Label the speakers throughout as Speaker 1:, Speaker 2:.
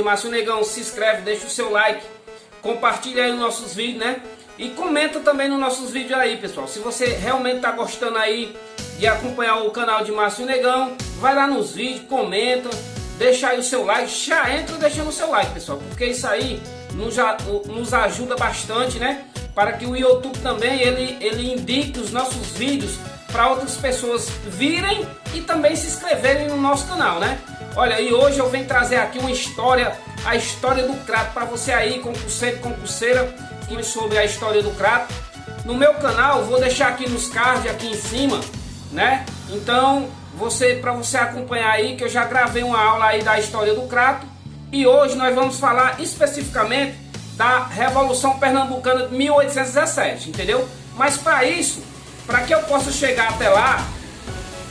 Speaker 1: de Márcio Negão, se inscreve, deixa o seu like, compartilha aí os nossos vídeos, né? E comenta também nos nossos vídeos aí, pessoal. Se você realmente está gostando aí de acompanhar o canal de Márcio Negão, vai lá nos vídeos, comenta, deixa aí o seu like, já entra deixando o seu like, pessoal, porque isso aí nos ajuda bastante, né? Para que o YouTube também ele indique os nossos vídeos para outras pessoas virem e também se inscreverem no nosso canal, né? Olha, e hoje eu venho trazer aqui uma história, a história do Crato, para você aí, concurseiro e concurseira, sobre a história do Crato. No meu canal, vou deixar aqui nos cards, aqui em cima, né? Então, para você acompanhar aí, que eu já gravei uma aula aí da história do Crato. E hoje nós vamos falar especificamente da Revolução Pernambucana de 1817, entendeu? Mas para isso, para que eu possa chegar até lá,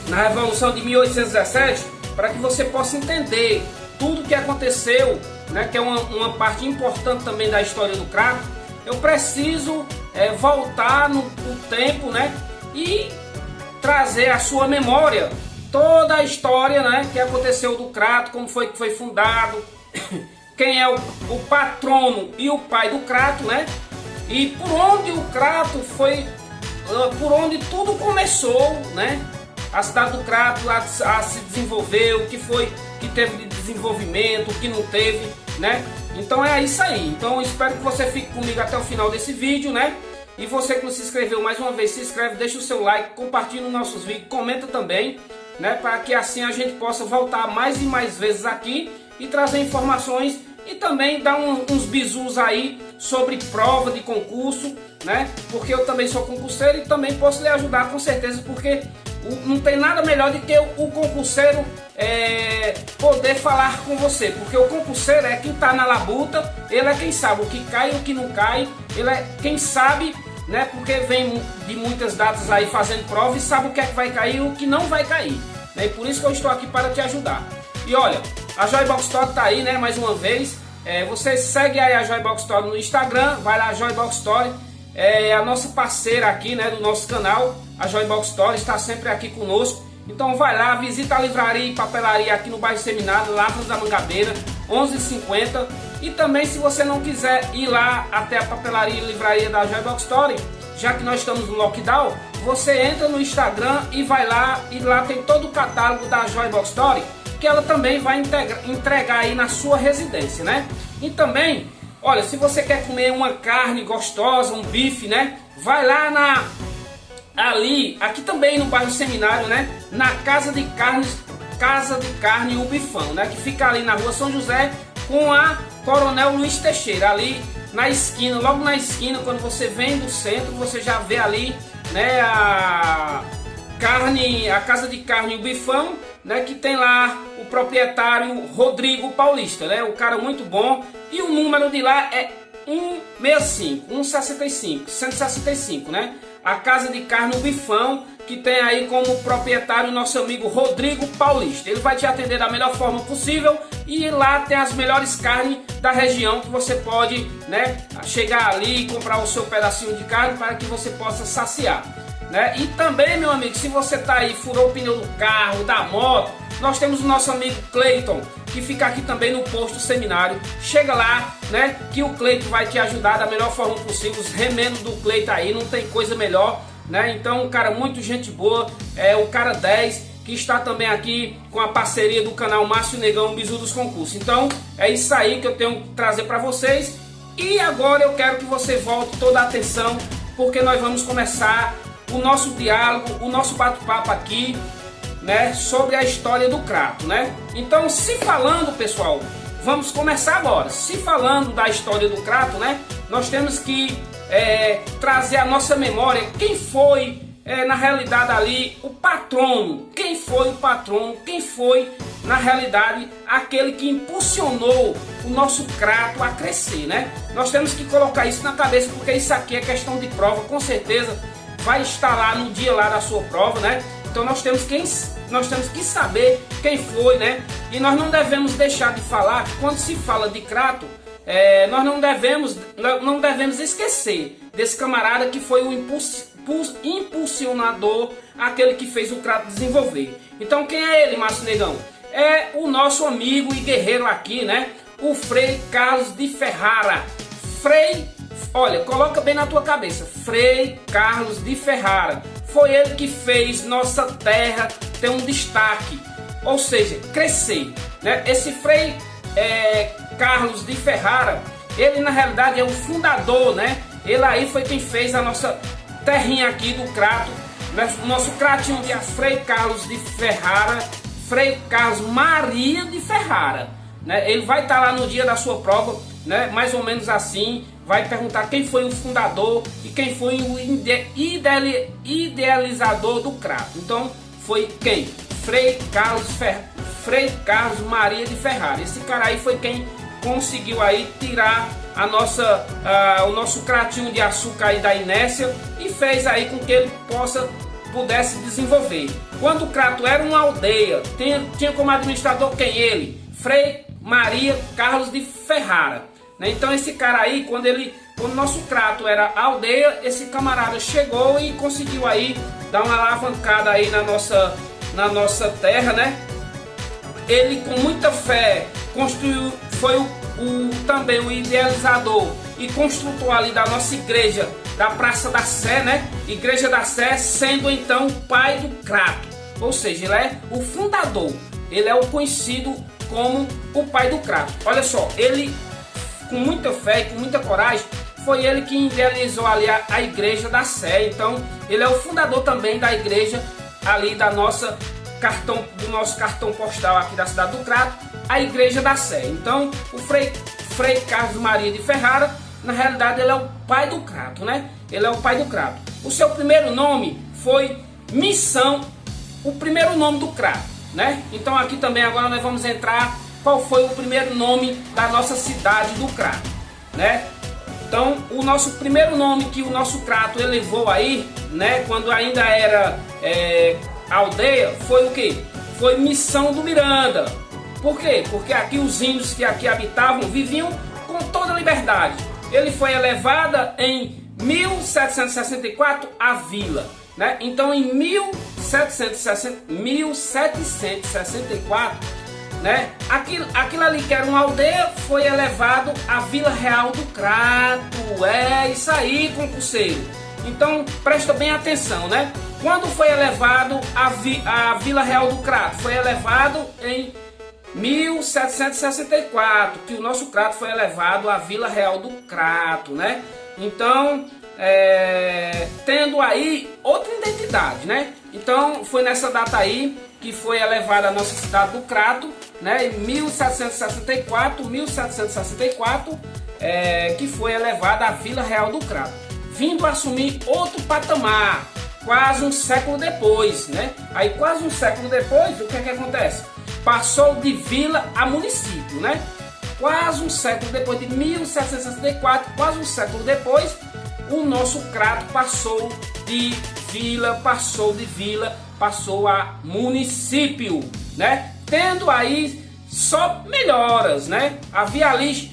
Speaker 1: na Revolução de 1817, para que você possa entender tudo o que aconteceu, né, que é uma parte importante também da história do Crato, eu preciso voltar no tempo, né, e trazer à sua memória toda a história, né, que aconteceu do Crato, como foi que foi fundado, quem é o patrono e o pai do Crato, né, e por onde o Crato foi, por onde tudo começou, né, a cidade do Crato a se desenvolver, o que foi que teve de desenvolvimento, o que não teve, né? Então é isso aí. Então eu espero que você fique comigo até o final desse vídeo, né? E você que não se inscreveu, mais uma vez, se inscreve, deixa o seu like, compartilha os nossos vídeos, comenta também, né? Para que assim a gente possa voltar mais e mais vezes aqui e trazer informações e também dar uns bizus aí sobre prova de concurso, né? Porque eu também sou concurseiro e também posso lhe ajudar com certeza, porque não tem nada melhor do que o concurseiro poder falar com você, porque o concurseiro é quem está na labuta, ele é quem sabe o que cai e o que não cai, ele é quem sabe, né? Porque vem de muitas datas aí fazendo prova e sabe o que é que vai cair e o que não vai cair, né? E por isso que eu estou aqui para te ajudar. E olha, a Joybox Store está aí, né? Mais uma vez, você segue aí a Joybox Store no Instagram, vai lá, Joybox Store, é a nossa parceira aqui, né, do nosso canal. A Joybox Store está sempre aqui conosco. Então vai lá, visita a livraria e papelaria aqui no bairro Seminário, Lavras da Mangabeira, 11h50. E também, se você não quiser ir lá até a papelaria e livraria da Joybox Store, já que nós estamos no lockdown, você entra no Instagram e vai lá, e lá tem todo o catálogo da Joybox Store, que ela também vai entregar aí na sua residência, né? E também, olha, se você quer comer uma carne gostosa, um bife, né? Vai lá aqui também no bairro Seminário, né? Na Casa de Carne O Bifão, né? Que fica ali na rua São José com a Coronel Luiz Teixeira, ali na esquina, logo na esquina, quando você vem do centro, você já vê ali, né? A Casa de Carne O Bifão, né? Que tem lá o proprietário Rodrigo Paulista, né? Um cara muito bom, e o número de lá é 165, né? A Casa de Carne O Bifão, que tem aí como proprietário nosso amigo Rodrigo Paulista. Ele vai te atender da melhor forma possível e lá tem as melhores carnes da região, que você pode, né, chegar ali e comprar o seu pedacinho de carne para que você possa saciar, né? E também, meu amigo, se você tá aí, furou o pneu do carro, da moto, nós temos o nosso amigo Cleiton, que fica aqui também no posto Seminário. Chega lá, né, que o Cleiton vai te ajudar da melhor forma possível. Os remendos do Cleiton aí, não tem coisa melhor, né? Então, um cara muito gente boa, é o cara 10, que está também aqui com a parceria do canal Márcio Negão, o Bizu dos Concursos. Então, é isso aí que eu tenho que trazer para vocês. E agora eu quero que você volte toda a atenção, porque nós vamos começar o nosso diálogo, o nosso bate-papo aqui, né, sobre a história do Crato, né? Então, se falando, pessoal, vamos começar agora. Se falando da história do Crato, né, nós temos que trazer a nossa memória quem foi, na realidade ali, o patrono. Quem foi o patrono? Quem foi, na realidade, aquele que impulsionou o nosso Crato a crescer, né? Nós temos que colocar isso na cabeça, porque isso aqui é questão de prova, com certeza vai estar lá no dia lá da sua prova, né? Então nós temos que saber quem foi, né? E nós não devemos deixar de falar que quando se fala de Crato, nós não devemos esquecer desse camarada que foi o impulsionador, aquele que fez o Crato desenvolver. Então quem é ele, Márcio Negão? É o nosso amigo e guerreiro aqui, né? o Frei Carlos de Ferrara. Olha, coloca bem na tua cabeça, Frei Carlos de Ferrara. Foi ele que fez nossa terra ter um destaque, ou seja, crescer, né? Esse Frei Carlos de Ferrara, ele na realidade é o fundador, né? Ele aí foi quem fez a nossa terrinha aqui do Crato, o nosso cratinho de Frei Carlos de Ferrara, Frei Carlos Maria de Ferrara, né? Ele vai estar lá no dia da sua prova, né? Mais ou menos assim, vai perguntar quem foi o fundador e quem foi o idealizador do Crato. Então foi quem? Frei Carlos Maria de Ferrara. Esse cara aí foi quem conseguiu aí tirar o nosso cratinho de açúcar aí da inércia e fez aí com que ele pudesse desenvolver. Quando o Crato era uma aldeia, tinha como administrador quem? Ele, Frei Maria Carlos de Ferrara, né? Então esse cara aí, quando o nosso Crato era aldeia, esse camarada chegou e conseguiu aí dar uma alavancada aí na nossa terra, né? Ele com muita fé construiu, foi também o idealizador e construtor ali da nossa igreja da Praça da Sé, né? Igreja da Sé, sendo então o pai do Crato, ou seja, ele é o fundador, ele é o conhecido como o pai do Crato. Olha só, ele com muita fé e com muita coragem, foi ele que idealizou ali a igreja da Sé. Então ele é o fundador também da igreja ali do nosso cartão postal aqui da cidade do Crato, a igreja da Sé. Então o Frei Carlos Maria de Ferrara, na realidade ele é o pai do Crato, né? Ele é o pai do Crato. O seu primeiro nome foi Missão, o primeiro nome do Crato, né? Então aqui também agora nós vamos entrar qual foi o primeiro nome da nossa cidade do Crato, né? Então o nosso primeiro nome que o nosso Crato elevou aí, né? Quando ainda era aldeia, foi o que? Foi Missão do Miranda. Por quê? Porque aqui os índios que aqui habitavam viviam com toda liberdade. Ele foi elevada em 1764 a vila, né? Então em 1764, né? Aquilo ali que era uma aldeia foi elevado à Vila Real do Crato. É isso aí, concurseiro. Então presta bem atenção, né? Quando foi elevado a Vila Real do Crato? Foi elevado em 1764, que o nosso Crato foi elevado à Vila Real do Crato, né? Então, tendo aí outra identidade, né? Então, foi nessa data aí que foi elevada a nossa cidade do Crato, né? Em 1764, que foi elevada à Vila Real do Crato, vindo assumir outro patamar, quase um século depois, né? Aí, quase um século depois, o que é que acontece? Passou de vila a município, né? Quase um século depois, de 1764, quase um século depois, o nosso Crato passou de vila, passou a município, né? Tendo aí só melhoras, né? Havia ali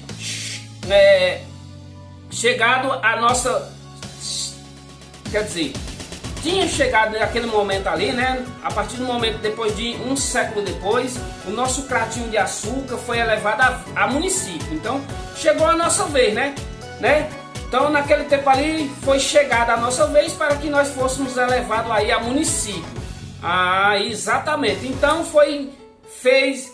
Speaker 1: chegado a nossa, quer dizer, tinha chegado naquele momento ali, né? A partir do momento, depois de um século depois, o nosso cratinho de açúcar foi elevado a município. Então, chegou a nossa vez, né? Então, naquele tempo ali, foi chegada a nossa vez para que nós fôssemos elevados aí a município. Ah, exatamente. Então, fez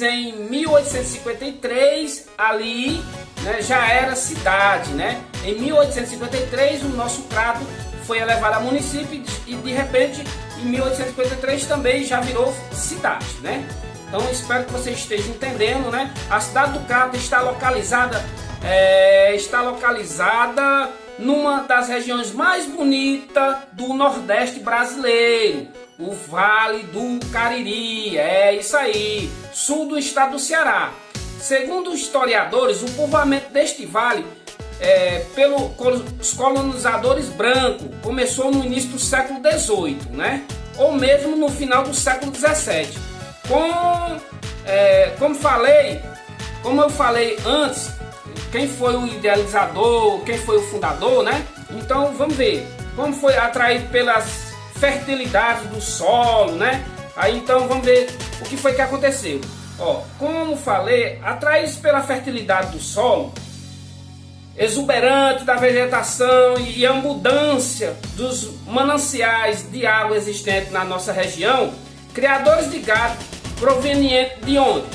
Speaker 1: em 1853 ali, né? Já era cidade, né? Em 1853, o nosso Crato foi elevado a município e de repente em 1853 também já virou cidade, né? Então espero que você esteja entendendo, né? A cidade do Crato está localizada numa das regiões mais bonitas do Nordeste brasileiro, o Vale do Cariri, é isso aí, sul do estado do Ceará. Segundo os historiadores, o povoamento deste vale pelos colonizadores brancos começou no início do século XVIII, né? Ou mesmo no final do século XVII. Como eu falei antes, quem foi o idealizador, quem foi o fundador, né? Então vamos ver como foi atraído pelas fertilidades do solo, né? Aí então vamos ver o que foi que aconteceu. Ó, como falei, atraídos pela fertilidade do solo, exuberante da vegetação e a abundância dos mananciais de água existentes na nossa região, criadores de gado provenientes de onde?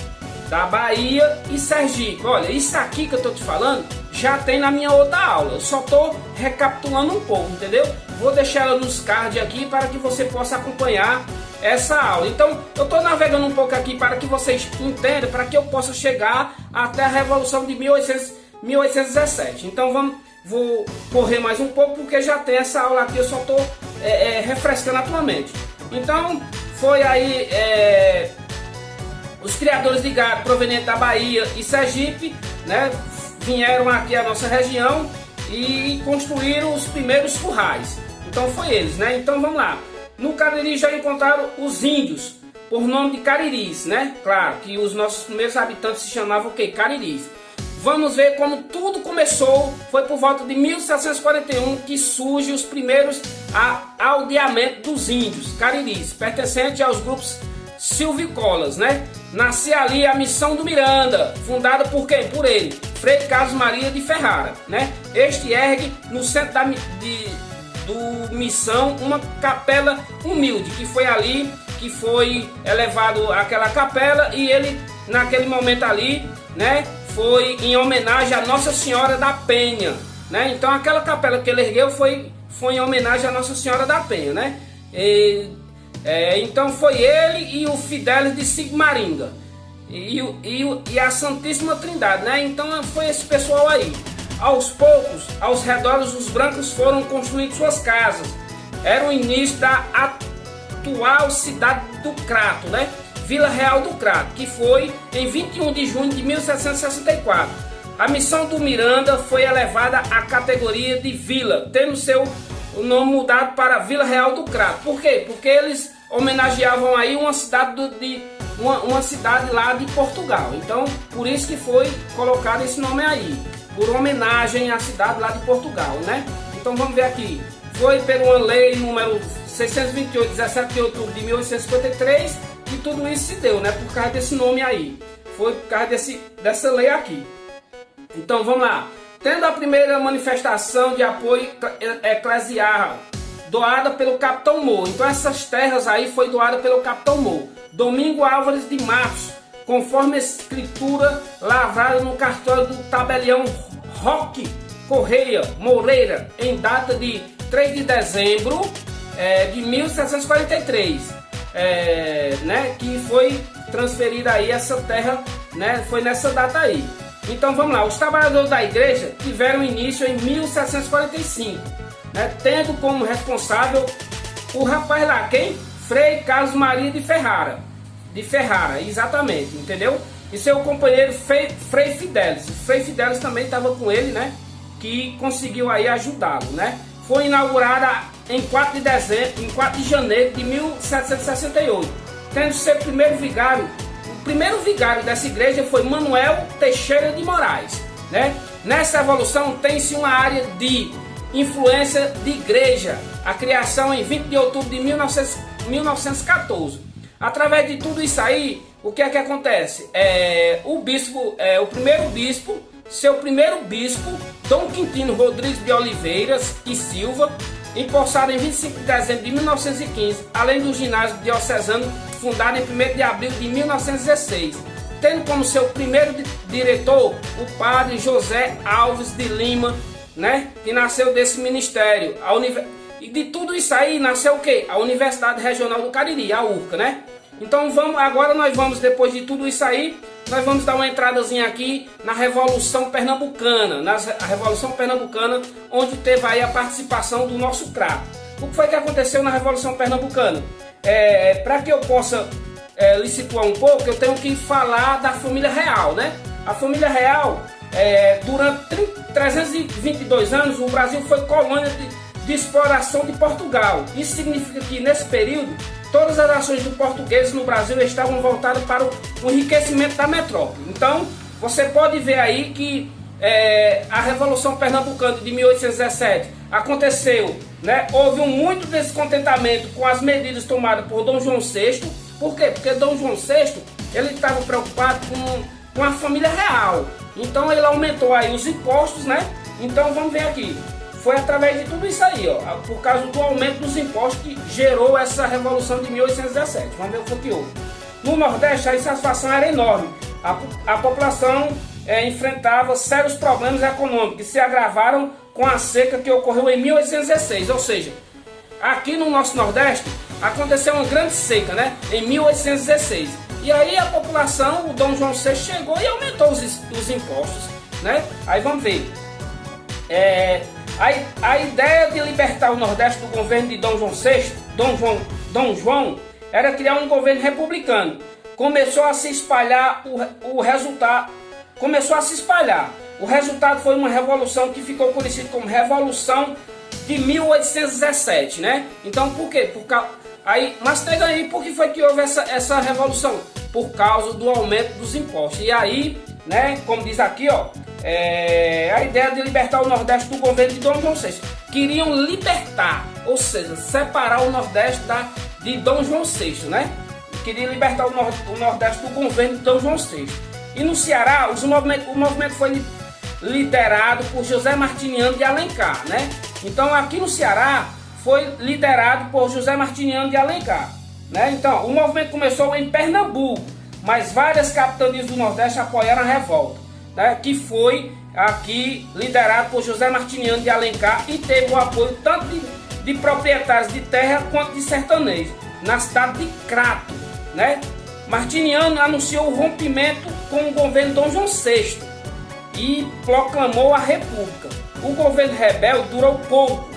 Speaker 1: Da Bahia e Sergipe. Olha, isso aqui que eu tô te falando já tem na minha outra aula, eu só tô recapitulando um pouco, entendeu? Vou deixar ela nos cards aqui para que você possa acompanhar essa aula. Então eu tô navegando um pouco aqui para que vocês entendam, para que eu possa chegar até a Revolução de 1817. Então vou correr mais um pouco porque já tem essa aula aqui, eu só estou refrescando atualmente. Então foi aí os criadores de gado provenientes da Bahia e Sergipe, né, vieram aqui à nossa região e construíram os primeiros currais. Então foi eles, né? Então vamos lá. No Cariri já encontraram os índios, por nome de cariris, né? Claro que os nossos primeiros habitantes se chamavam o quê? Cariris. Vamos ver como tudo começou. Foi por volta de 1741 que surgem os primeiros aldeamentos dos índios cariris, pertencentes aos grupos silvícolas, né? Nascia ali a Missão do Miranda, fundada por quem? Por ele, Frei Carlos Maria de Ferrara, né? Este ergue no centro do Missão uma capela humilde, que foi ali que foi elevado aquela capela, e ele naquele momento ali, né, foi em homenagem a Nossa Senhora da Penha, né? Então aquela capela que ele ergueu foi em homenagem a Nossa Senhora da Penha, né? Então foi ele e o Fidelis de Sigmaringa e a Santíssima Trindade, né? Então foi esse pessoal aí. Aos poucos, aos redores, os brancos foram construindo suas casas. Era o início da atual cidade do Crato, né? Vila Real do Crato, que foi em 21 de junho de 1764. A Missão do Miranda foi elevada à categoria de vila, tendo o nome mudado para Vila Real do Crato. Por quê? Porque eles homenageavam aí uma cidade lá de Portugal. Então, por isso que foi colocado esse nome aí, por homenagem à cidade lá de Portugal, né? Então vamos ver aqui. Foi por uma lei número 628, 17 de outubro de 1853, que tudo isso se deu, né? Por causa desse nome aí. Foi por causa dessa lei aqui. Então vamos lá. Tendo a primeira manifestação de apoio eclesial doada pelo Capitão Moura. Então essas terras aí foi doada pelo Capitão Moura. Domingo Álvares de Matos, conforme a escritura lavrada no cartório do tabelião Roque Correia Moreira, em data de 3 de dezembro de 1743, né, que foi transferida aí essa terra, né, foi nessa data aí. Então vamos lá, os trabalhadores da igreja tiveram início em 1745, né, tendo como responsável o rapaz lá, quem? Frei Carlos Maria de Ferrara, exatamente, entendeu? E seu companheiro Frei Fidelis. Frei Fidelis também estava com ele, né? Que conseguiu aí ajudá-lo, né? Foi inaugurada em 4 de janeiro de 1768, tendo seu primeiro vigário. O primeiro vigário dessa igreja foi Manuel Teixeira de Moraes, né? Nessa evolução tem-se uma área de influência de igreja, a criação em 20 de outubro de 1914. Através de tudo isso aí, o que é que acontece? Seu primeiro bispo, Dom Quintino Rodrigues de Oliveiras e Silva, empossado em 25 de dezembro de 1915, além do ginásio diocesano, fundado em 1º de abril de 1916, tendo como seu primeiro diretor o padre José Alves de Lima, né, que nasceu desse ministério. E de tudo isso aí nasceu o quê? A Universidade Regional do Cariri, a URCA, né? Então agora nós vamos, depois de tudo isso aí, nós vamos dar uma entradazinha aqui na Revolução Pernambucana, a Revolução Pernambucana, onde teve aí a participação do nosso crato. O que foi que aconteceu na Revolução Pernambucana? Para que eu possa lhe situar um pouco, eu tenho que falar da família real, né? A família real, durante 322 anos, o Brasil foi colônia de exploração de Portugal. Isso significa que nesse período todas as ações dos portugueses no Brasil estavam voltadas para o enriquecimento da metrópole. Então você pode ver aí que a Revolução Pernambucana de 1817 aconteceu, né? Houve muito descontentamento com as medidas tomadas por Dom João VI. Por quê? Porque Dom João VI ele estava preocupado com a família real. Então ele aumentou aí os impostos, né? Então vamos ver aqui. Foi através de tudo isso aí, ó, por causa do aumento dos impostos que gerou essa Revolução de 1817. Vamos ver o que houve. No Nordeste a insatisfação era enorme. A população enfrentava sérios problemas econômicos que se agravaram com a seca que ocorreu em 1816. Ou seja, aqui no nosso Nordeste aconteceu uma grande seca, né? Em 1816. E aí a população, o Dom João VI chegou e aumentou os impostos, né? Aí vamos ver. A ideia de libertar o Nordeste do governo de Dom João VI, Dom João, era criar um governo republicano. Começou a se espalhar o resultado. O resultado foi uma revolução que ficou conhecida como Revolução de 1817, né? Então por quê? Mas pega aí, por que foi que houve essa revolução? Por causa do aumento dos impostos. E aí, né, como diz aqui, ó, a ideia de libertar o Nordeste do governo de Dom João VI. Queriam libertar, ou seja, separar o Nordeste de Dom João VI, né? Queriam libertar o Nordeste do governo de Dom João VI. E no Ceará, o movimento foi liderado por José Martiniano de Alencar, né? Então aqui no Ceará foi liderado por José Martiniano de Alencar, né? Então o movimento começou em Pernambuco, mas várias capitanias do Nordeste apoiaram a revolta, né? Que foi aqui liderado por José Martiniano de Alencar e teve o apoio tanto de proprietários de terra quanto de sertanejos, na cidade de Crato, né? Martiniano anunciou o rompimento com o governo Dom João VI e proclamou a República. O governo rebelde durou pouco,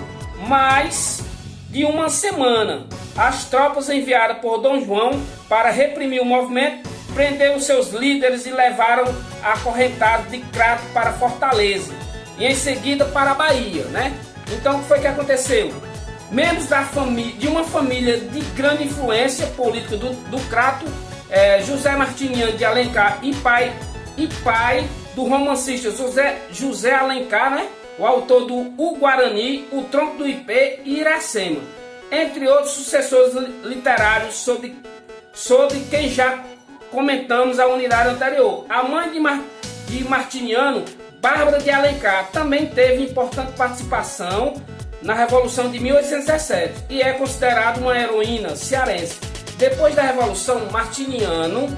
Speaker 1: mais de uma semana. As tropas enviadas por Dom João para reprimir o movimento prenderam seus líderes e levaram acorrentados de Crato para Fortaleza e em seguida para a Bahia, né? Então o que foi que aconteceu? Membros de uma família de grande influência política do Crato, José Martiniano de Alencar e pai do romancista José Alencar, né? O autor do O Guarani, O Tronco do Ipê e Iracema, entre outros sucessores literários sobre quem já comentamos a unidade anterior. A mãe de Martiniano, Bárbara de Alencar, também teve importante participação na Revolução de 1817 e é considerada uma heroína cearense. Depois da Revolução, Martiniano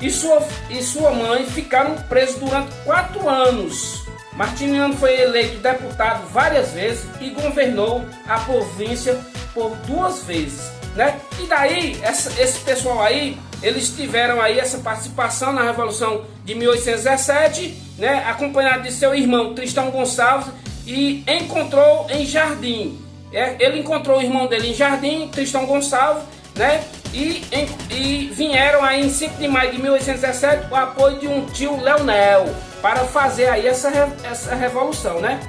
Speaker 1: e sua mãe ficaram presos durante 4 anos. Martiniano foi eleito deputado várias vezes e governou a província por 2 vezes, né? E daí, esse pessoal aí, eles tiveram aí essa participação na Revolução de 1817, né? Acompanhado de seu irmão Tristão Gonçalves, e encontrou em Jardim. Ele encontrou o irmão dele em Jardim, Tristão Gonçalves, né? E vieram aí em 5 de maio de 1817 o apoio de um tio Leonel para fazer aí essa revolução, né?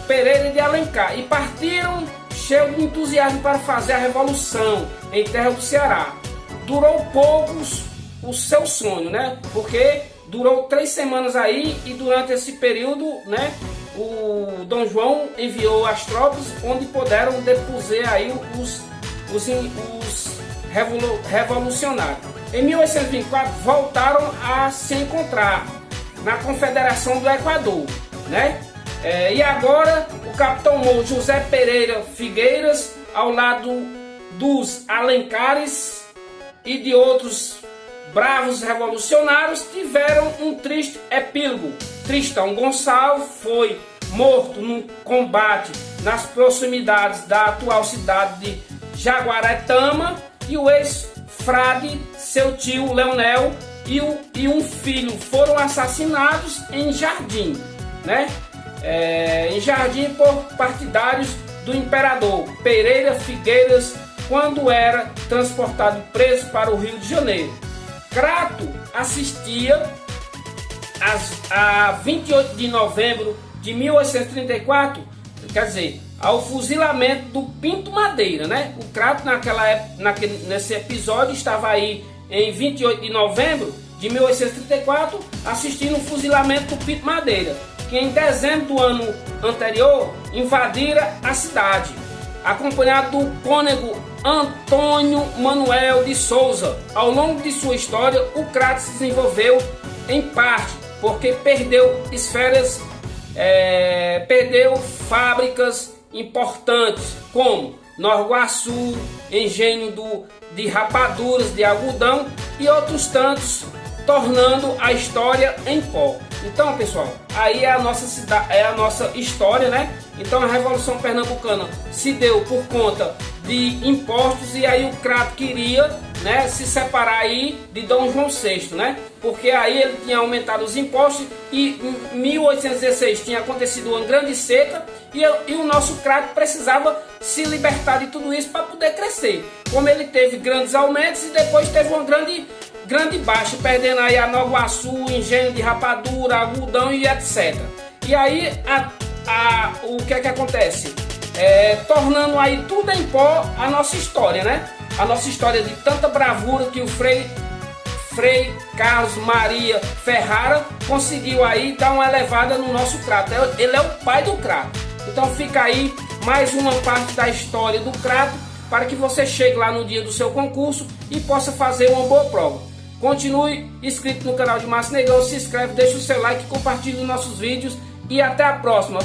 Speaker 1: Pereira de Alencar, e partiram cheios de entusiasmo para fazer a revolução em terra do Ceará. Durou poucos o seu sonho, né? Porque durou 3 semanas aí, e durante esse período, né, o Dom João enviou as tropas onde puderam depuser aí os revolucionários. Em 1824 voltaram a se encontrar na Confederação do Equador, né? E agora o capitão Moura José Pereira Figueiras, ao lado dos Alencares e de outros bravos revolucionários, tiveram um triste epílogo. Tristão Gonçalves foi morto num combate nas proximidades da atual cidade de Jaguaretama, e o ex-frade, seu tio Leonel, e um filho foram assassinados em Jardim, né? Em Jardim por partidários do imperador Pereira Figueiras, quando era transportado preso para o Rio de Janeiro. Crato assistia a 28 de novembro de 1834, quer dizer, ao fuzilamento do Pinto Madeira, né? O Crato naquela época, nesse episódio, estava aí em 28 de novembro de 1834 assistindo o fuzilamento do Pinto Madeira, que em dezembro do ano anterior invadira a cidade. acompanhado do cônego Antônio Manuel de Souza. Ao longo de sua história, o crato se desenvolveu em parte porque perdeu esferas, perdeu fábricas importantes como Norguaçu, engenho de rapaduras de algodão e outros tantos, tornando a história em pó. Então, pessoal, aí é a nossa cidade, é a nossa história, né? Então a Revolução Pernambucana se deu por conta de impostos, e aí o crato queria, né, se separar aí de Dom João VI, né? Porque aí ele tinha aumentado os impostos e em 1816 tinha acontecido uma grande seca e o nosso crato precisava se libertar de tudo isso para poder crescer. Como ele teve grandes aumentos e depois teve uma grande baixa, perdendo aí a Norguaçu, engenho de rapadura, algodão e etc. E aí o que é que acontece? Tornando aí tudo em pó a nossa história, né? A nossa história de tanta bravura que o Frei Carlos Maria Ferrara conseguiu aí dar uma elevada no nosso crato. Ele é o pai do crato. Então fica aí mais uma parte da história do crato para que você chegue lá no dia do seu concurso e possa fazer uma boa prova. Continue inscrito no canal de Márcio Negão, se inscreve, deixa o seu like, compartilhe os nossos vídeos e até a próxima.